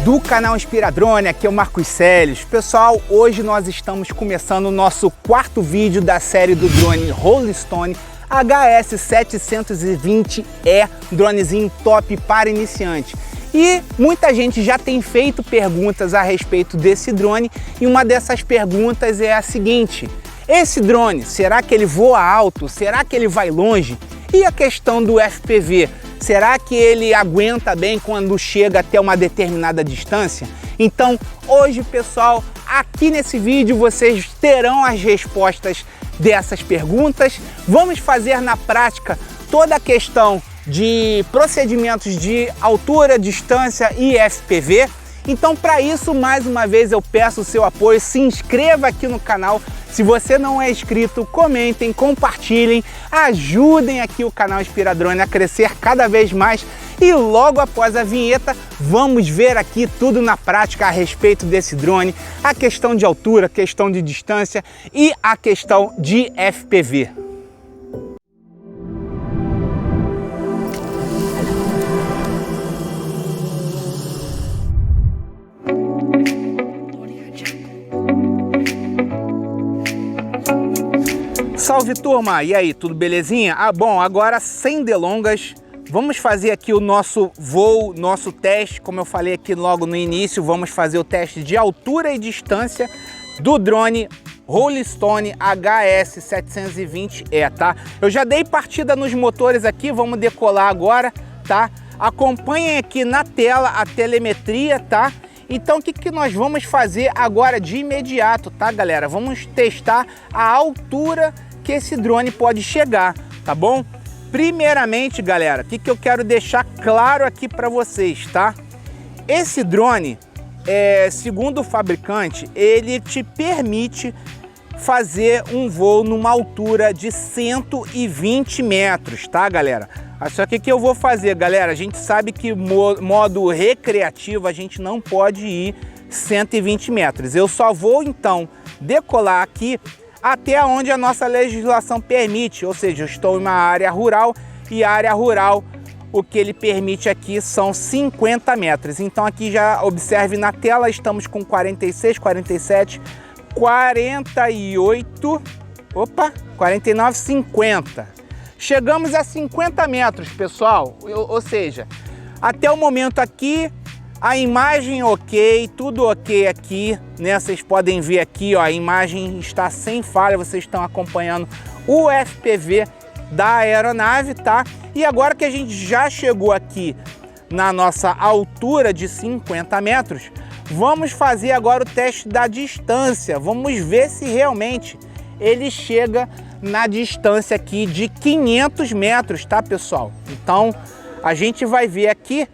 do canal Inspira Drone, aqui é o Marcos Célios. Pessoal, hoje nós estamos começando o nosso quarto vídeo da série do drone Rolling Stone HS720E, dronezinho top para iniciante. E muita gente já tem feito perguntas a respeito desse drone e uma dessas perguntas é a seguinte: esse drone, será que ele voa alto? Será que ele vai longe? E a questão do FPV? Será que ele aguenta bem quando chega até uma determinada distância? Então, hoje, pessoal, aqui nesse vídeo vocês terão as respostas dessas perguntas. Vamos fazer na prática toda a questão de procedimentos de altura, distância e FPV. Então, para isso, mais uma vez eu peço o seu apoio, se inscreva aqui no canal. Se você não é inscrito, comentem, compartilhem, ajudem aqui o canal Inspira Drone a crescer cada vez mais. E logo após a vinheta, vamos ver aqui tudo na prática a respeito desse drone, a questão de altura, a questão de distância e a questão de FPV. Salve, turma! E aí, tudo belezinha? Bom, agora sem delongas, vamos fazer aqui o nosso voo, nosso teste. Como eu falei aqui logo no início, vamos fazer o teste de altura e distância do drone Rolling Stone HS720E, tá? Eu já dei partida nos motores aqui, vamos decolar agora, tá? Acompanhem aqui na tela a telemetria, tá? Então, o que nós vamos fazer agora de imediato, tá, galera? Vamos testar a altura que esse drone pode chegar, tá bom? Primeiramente, galera, o que eu quero deixar claro aqui para vocês, tá? Esse drone, segundo o fabricante, ele te permite fazer um voo numa altura de 120 metros, tá, galera? Só que o que eu vou fazer, galera? A gente sabe que modo recreativo a gente não pode ir 120 metros. Eu só vou, então, decolar aqui até onde a nossa legislação permite, ou seja, eu estou em uma área rural e a área rural, o que ele permite aqui são 50 metros. Então aqui já observe na tela, estamos com 46, 47, 48, 49, 50. Chegamos a 50 metros, pessoal, ou seja, até o momento aqui, a imagem ok, tudo ok aqui, né? Vocês podem ver aqui, ó, a imagem está sem falha, vocês estão acompanhando o FPV da aeronave, tá? E agora que a gente já chegou aqui na nossa altura de 50 metros, vamos fazer agora o teste da distância. Vamos ver se realmente ele chega na distância aqui de 500 metros, tá, pessoal? Então, a gente vai ver aqui.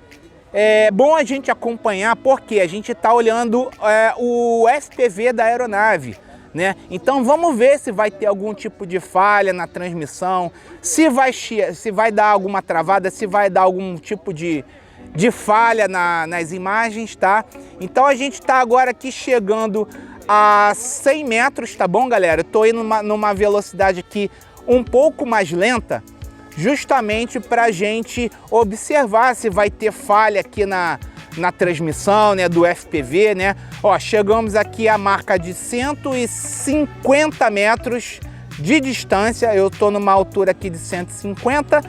É bom a gente acompanhar porque a gente está olhando o FPV da aeronave, né? Então vamos ver se vai ter algum tipo de falha na transmissão, se vai dar alguma travada, se vai dar algum tipo de falha nas imagens, tá? Então a gente está agora aqui chegando a 100 metros, tá bom, galera? Eu tô indo numa velocidade aqui um pouco mais lenta, justamente para a gente observar se vai ter falha aqui na transmissão, né, do FPV, né? Ó, chegamos aqui à marca de 150 metros de distância. Eu tô numa altura aqui de 150,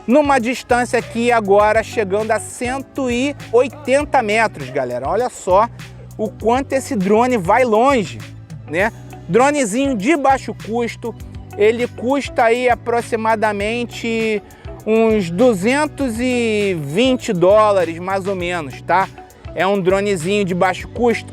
numa distância aqui agora chegando a 180 metros, galera. Olha só o quanto esse drone vai longe, né? Dronezinho de baixo custo. Ele custa aí aproximadamente uns 220 dólares, mais ou menos, tá? É um dronezinho de baixo custo?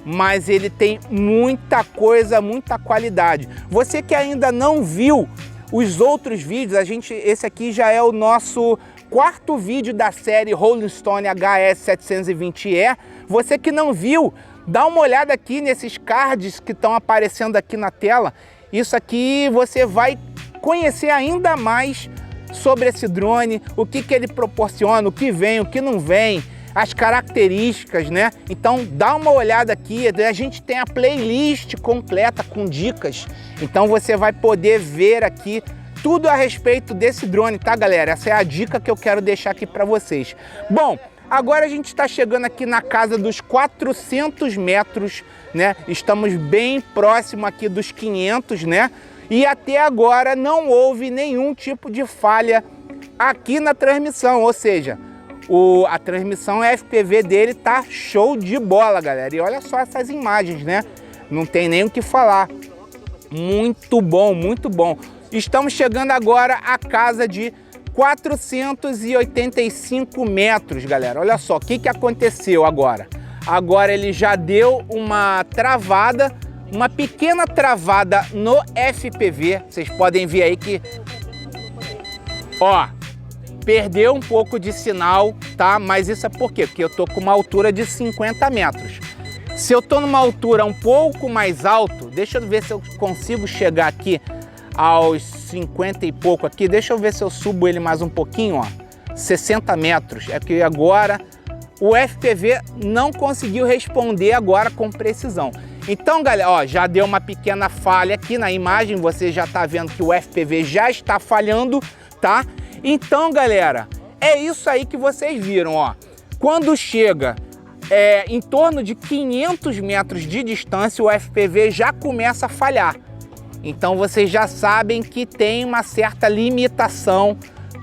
Mas ele tem muita coisa, muita qualidade. Você que ainda não viu os outros vídeos, esse aqui já é o nosso quarto vídeo da série Rolling Stone HS720E. Você que não viu, dá uma olhada aqui nesses cards que estão aparecendo aqui na tela. Isso aqui você vai conhecer ainda mais sobre esse drone, o que ele proporciona, o que vem, o que não vem, as características, né? Então dá uma olhada aqui, a gente tem a playlist completa com dicas, então você vai poder ver aqui tudo a respeito desse drone, tá, galera? Essa é a dica que eu quero deixar aqui para vocês. Bom, Agora a gente está chegando aqui na casa dos 400 metros, né? Estamos bem próximo aqui dos 500, né? E até agora não houve nenhum tipo de falha aqui na transmissão, ou seja, a transmissão FPV dele tá show de bola, galera. E olha só essas imagens, né? Não tem nem o que falar. Muito bom, muito bom. Estamos chegando agora à casa de 485 metros, galera. Olha só, o que aconteceu agora? Agora ele já deu uma travada, uma pequena travada no FPV. Vocês podem ver aí que, ó, perdeu um pouco de sinal, tá? Mas isso é por quê? Porque eu tô com uma altura de 50 metros. Se eu tô numa altura um pouco mais alto, deixa eu ver se eu consigo chegar aqui aos 50 e pouco aqui. Deixa eu ver se eu subo ele mais um pouquinho, ó. 60 metros. É que agora o FPV não conseguiu responder agora com precisão. Então, galera, ó, já deu uma pequena falha aqui na imagem. Você já tá vendo que o FPV já está falhando, tá? Então, galera, é isso aí que vocês viram, ó. Quando chega em torno de 500 metros de distância, o FPV já começa a falhar. Então vocês já sabem que tem uma certa limitação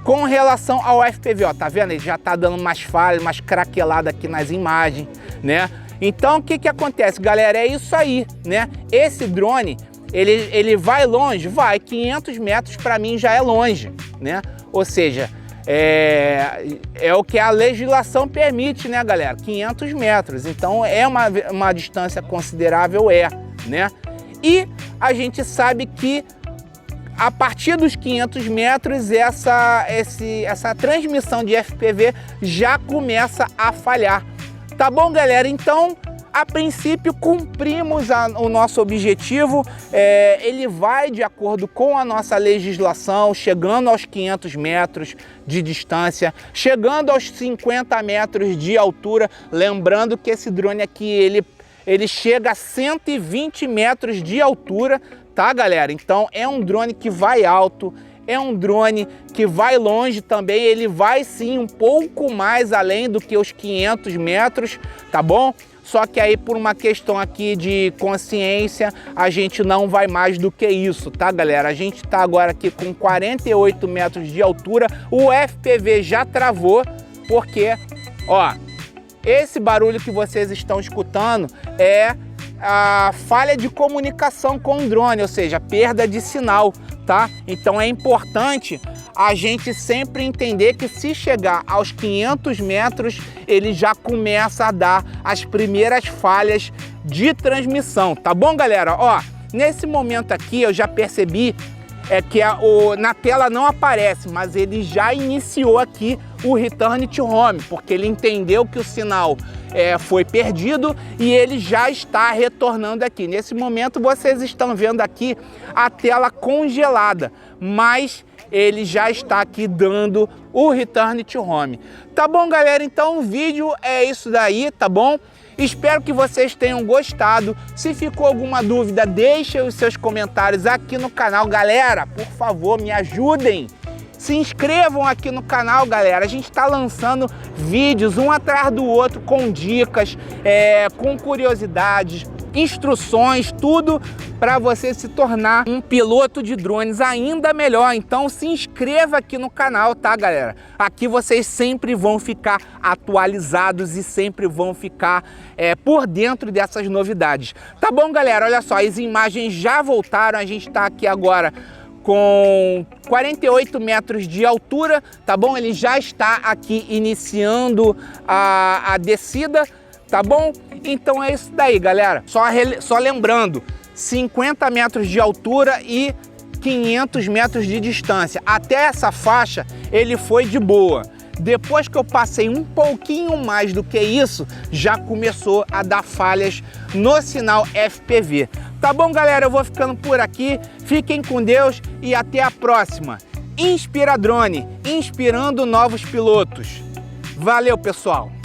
com relação ao FPV, ó, tá vendo? Ele já tá dando mais falha, mais craquelada aqui nas imagens, né? Então o que acontece, galera? É isso aí, né? Esse drone, ele vai longe? Vai, 500 metros para mim já é longe, né? Ou seja, é o que a legislação permite, né, galera? 500 metros, então é uma distância considerável, né? E a gente sabe que a partir dos 500 metros essa transmissão de FPV já começa a falhar. Tá bom, galera? Então, a princípio, cumprimos o nosso objetivo. Ele vai de acordo com a nossa legislação, chegando aos 500 metros de distância, chegando aos 50 metros de altura. Lembrando que esse drone aqui, ele chega a 120 metros de altura, tá, galera? Então é um drone que vai alto, é um drone que vai longe também, ele vai sim um pouco mais além do que os 500 metros, tá bom? Só que aí por uma questão aqui de consciência, a gente não vai mais do que isso, tá, galera? A gente tá agora aqui com 48 metros de altura, o FPV já travou, porque, ó, esse barulho que vocês estão escutando é a falha de comunicação com o drone, ou seja, perda de sinal, tá? Então é importante a gente sempre entender que se chegar aos 500 metros, ele já começa a dar as primeiras falhas de transmissão, tá bom, galera? Ó, nesse momento aqui eu já percebi que na tela não aparece, mas ele já iniciou aqui o Return to Home, porque ele entendeu que o sinal foi perdido e ele já está retornando aqui. Nesse momento vocês estão vendo aqui a tela congelada, mas ele já está aqui dando o Return to Home. Tá bom, galera? Então o vídeo é isso daí, tá bom? Espero que vocês tenham gostado. Se ficou alguma dúvida, deixem os seus comentários aqui no canal. Galera, por favor, me ajudem. Se inscrevam aqui no canal, galera. A gente está lançando vídeos um atrás do outro com dicas, com curiosidades, instruções, tudo para você se tornar um piloto de drones ainda melhor. Então se inscreva aqui no canal, tá, galera? Aqui vocês sempre vão ficar atualizados e sempre vão ficar por dentro dessas novidades. Tá bom, galera? Olha só, as imagens já voltaram. A gente está aqui agora com 48 metros de altura, tá bom? Ele já está aqui iniciando a descida, tá bom? Então é isso daí, galera. Só lembrando, 50 metros de altura e 500 metros de distância. Até essa faixa ele foi de boa. Depois que eu passei um pouquinho mais do que isso, já começou a dar falhas no sinal FPV. Tá bom, galera? Eu vou ficando por aqui. Fiquem com Deus e até a próxima. Inspira Drone, inspirando novos pilotos. Valeu, pessoal!